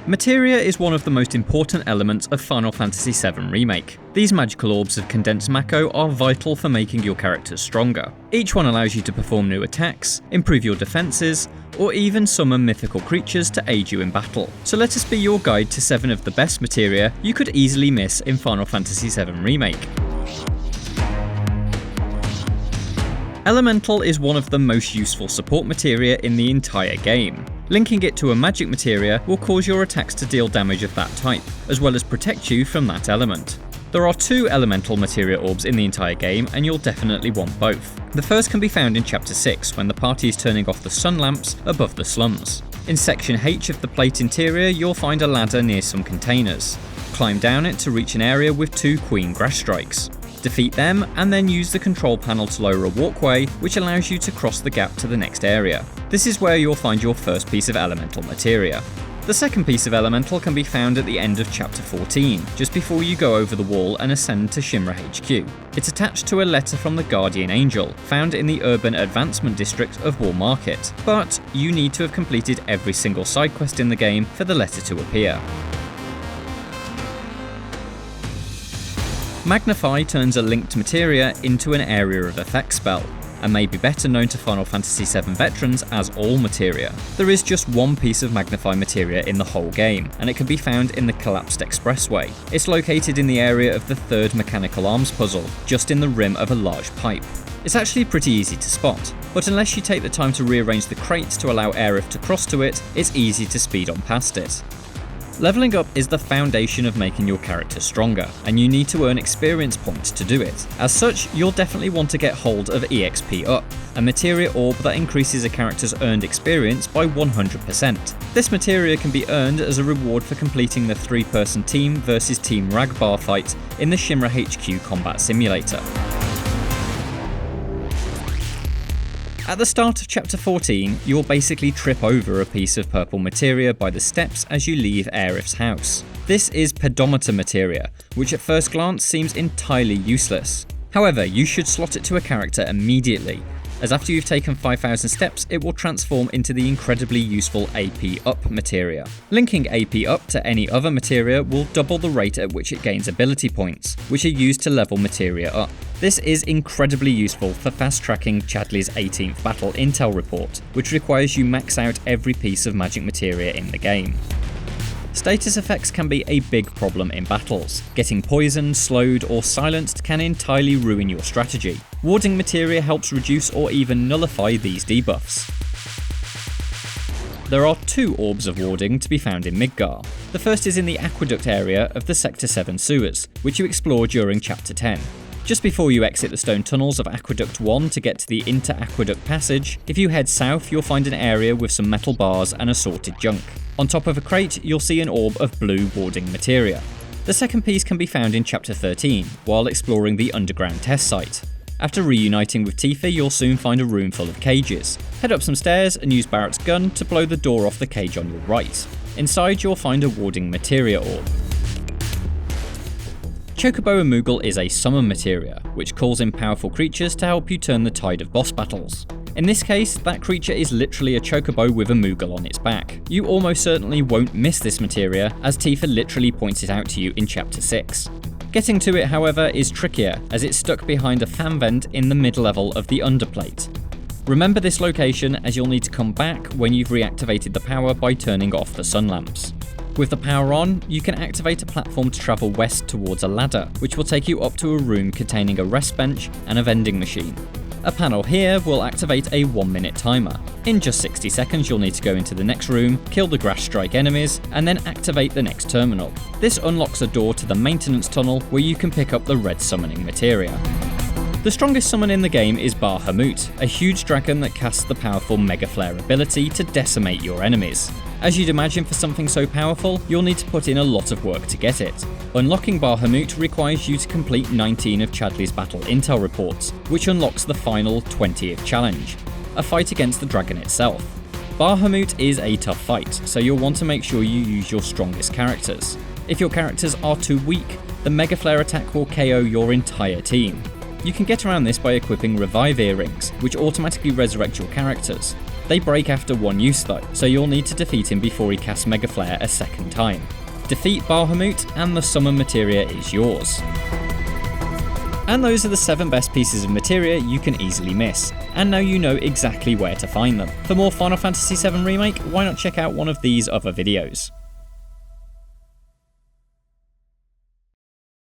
Materia is one of the most important elements of Final Fantasy VII Remake. These magical orbs of condensed Mako are vital for making your characters stronger. Each one allows you to perform new attacks, improve your defences, or even summon mythical creatures to aid you in battle. So let us be your guide to 7 of the best materia you could easily miss in Final Fantasy VII Remake. Elemental is one of the most useful support materia in the entire game. Linking it to a magic materia will cause your attacks to deal damage of that type, as well as protect you from that element. There are 2 elemental materia orbs in the entire game, and you'll definitely want both. The first can be found in Chapter 6, when the party is turning off the sun lamps above the slums. In Section H of the plate interior, you'll find a ladder near some containers. Climb down it to reach an area with 2 Queen Grass Strikes. Defeat them, and then use the control panel to lower a walkway, which allows you to cross the gap to the next area. This is where you'll find your first piece of elemental materia. The second piece of elemental can be found at the end of Chapter 14, just before you go over the wall and ascend to Shinra HQ. It's attached to a letter from the Guardian Angel, found in the Urban Advancement District of Wall Market, but you need to have completed every single side quest in the game for the letter to appear. Magnify turns a linked materia into an area of effect spell, and may be better known to Final Fantasy VII veterans as all materia. There is just one piece of Magnify materia in the whole game, and it can be found in the Collapsed Expressway. It's located in the area of the 3rd mechanical arms puzzle, just in the rim of a large pipe. It's actually pretty easy to spot, but unless you take the time to rearrange the crates to allow Aerith to cross to it, it's easy to speed on past it. Leveling up is the foundation of making your character stronger, and you need to earn experience points to do it. As such, you'll definitely want to get hold of Exp Up, a materia orb that increases a character's earned experience by 100%. This materia can be earned as a reward for completing the 3-person team versus Team Ragbar fight in the Shinra HQ Combat Simulator. At the start of Chapter 14, you'll basically trip over a piece of purple materia by the steps as you leave Aerith's house. This is pedometer materia, which at first glance seems entirely useless. However, you should slot it to a character immediately, as after you've taken 5,000 steps, it will transform into the incredibly useful AP Up materia. Linking AP Up to any other materia will double the rate at which it gains ability points, which are used to level materia up. This is incredibly useful for fast-tracking Chadley's 18th battle intel report, which requires you max out every piece of magic materia in the game. Status effects can be a big problem in battles. Getting poisoned, slowed, or silenced can entirely ruin your strategy. Warding materia helps reduce or even nullify these debuffs. There are 2 orbs of warding to be found in Midgar. The first is in the Aqueduct area of the Sector 7 sewers, which you explore during Chapter 10. Just before you exit the stone tunnels of Aqueduct 1 to get to the Inter-Aqueduct passage, if you head south you'll find an area with some metal bars and assorted junk. On top of a crate, you'll see an orb of blue warding materia. The second piece can be found in Chapter 13, while exploring the underground test site. After reuniting with Tifa, you'll soon find a room full of cages. Head up some stairs and use Barrett's gun to blow the door off the cage on your right. Inside you'll find a warding materia orb. Chocobo Moogle is a summon materia, which calls in powerful creatures to help you turn the tide of boss battles. In this case, that creature is literally a chocobo with a Moogle on its back. You almost certainly won't miss this materia, as Tifa literally points it out to you in Chapter 6. Getting to it, however, is trickier, as it's stuck behind a fan vent in the mid-level of the underplate. Remember this location, as you'll need to come back when you've reactivated the power by turning off the sun lamps. With the power on, you can activate a platform to travel west towards a ladder, which will take you up to a room containing a rest bench and a vending machine. A panel here will activate a 1-minute timer. In just 60 seconds you'll need to go into the next room, kill the grass strike enemies, and then activate the next terminal. This unlocks a door to the maintenance tunnel where you can pick up the red summoning materia. The strongest summon in the game is Bahamut, a huge dragon that casts the powerful Mega Flare ability to decimate your enemies. As you'd imagine for something so powerful, you'll need to put in a lot of work to get it. Unlocking Bahamut requires you to complete 19 of Chadley's battle intel reports, which unlocks the final 20th challenge, a fight against the dragon itself. Bahamut is a tough fight, so you'll want to make sure you use your strongest characters. If your characters are too weak, the Mega Flare attack will KO your entire team. You can get around this by equipping Revive Earrings, which automatically resurrect your characters. They break after one use though, so you'll need to defeat him before he casts Mega Flare a second time. Defeat Bahamut and the summon materia is yours. And those are the 7 best pieces of materia you can easily miss, and now you know exactly where to find them. For more Final Fantasy VII Remake, why not check out one of these other videos.